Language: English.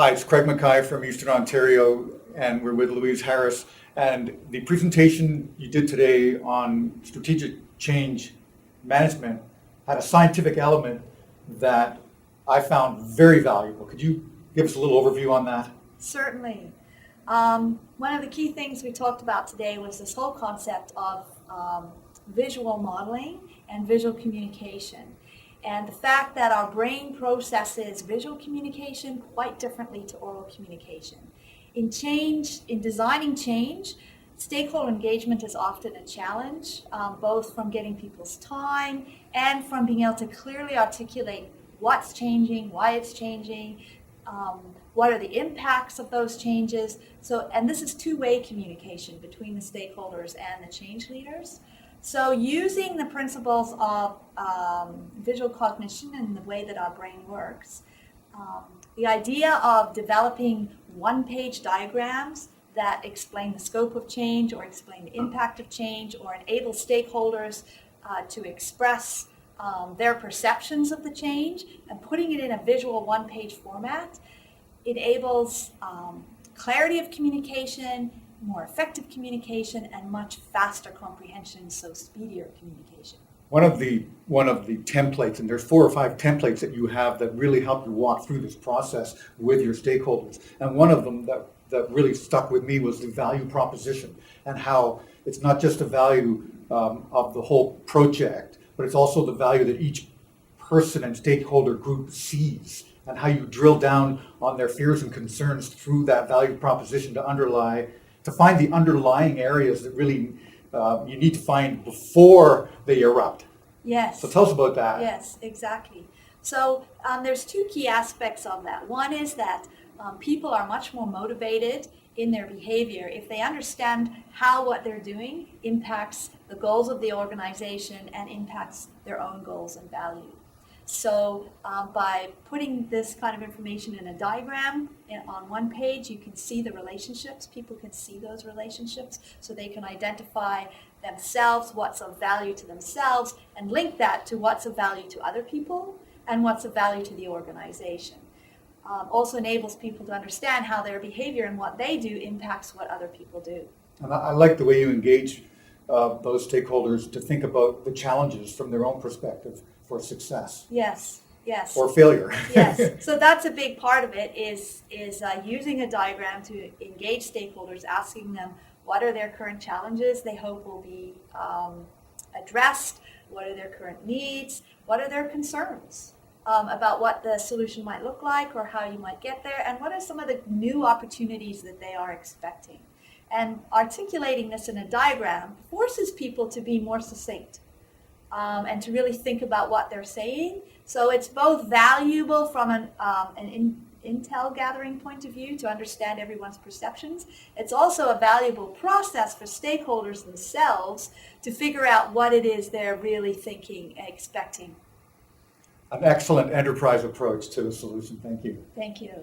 Hi, it's Craig Mackay from Eastern Ontario, and we're with Louise Harris. And the presentation you did today on strategic change management had a scientific element that I found very valuable. Could you give us a little overview on that? Certainly. One of the key things we talked about today was this whole concept of visual modeling and visual communication. And the fact that our brain processes visual communication quite differently to oral communication. In designing change, stakeholder engagement is often a challenge, both from getting people's time and from being able to clearly articulate what's changing, why it's changing, what are the impacts of those changes. And this is two-way communication between the stakeholders and the change leaders. So using the principles of visual cognition and the way that our brain works, the idea of developing one-page diagrams that explain the scope of change or explain the impact of change or enable stakeholders to express their perceptions of the change and putting it in a visual one-page format enables clarity of communication, more effective communication, and much faster comprehension, so speedier communication. One of the templates, and there's 4 or 5 templates that you have that really help you walk through this process with your stakeholders. And one of them that really stuck with me was the value proposition, and how it's not just the value of the whole project, but it's also the value that each person and stakeholder group sees, and how you drill down on their fears and concerns through that value proposition to find the underlying areas that really you need to find before they erupt. Yes. So tell us about that. Yes, exactly. So there's 2 key aspects of that. One is that people are much more motivated in their behavior if they understand how what they're doing impacts the goals of the organization and impacts their own goals and values. So by putting this kind of information in a diagram on one page, you can see the relationships. People can see those relationships, so they can identify themselves, what's of value to themselves, and link that to what's of value to other people and what's of value to the organization. Also enables people to understand how their behavior and what they do impacts what other people do. And I like the way you engage those stakeholders to think about the challenges from their own perspective for success. Yes, yes. Or failure. Yes, so that's a big part of it is using a diagram to engage stakeholders, asking them what are their current challenges they hope will be addressed, what are their current needs, what are their concerns about what the solution might look like or how you might get there, and what are some of the new opportunities that they are expecting. And articulating this in a diagram forces people to be more succinct. And to really think about what they're saying. So it's both valuable from an intel gathering point of view to understand everyone's perceptions. It's also a valuable process for stakeholders themselves to figure out what it is they're really thinking and expecting. An excellent enterprise approach to the solution. Thank you. Thank you.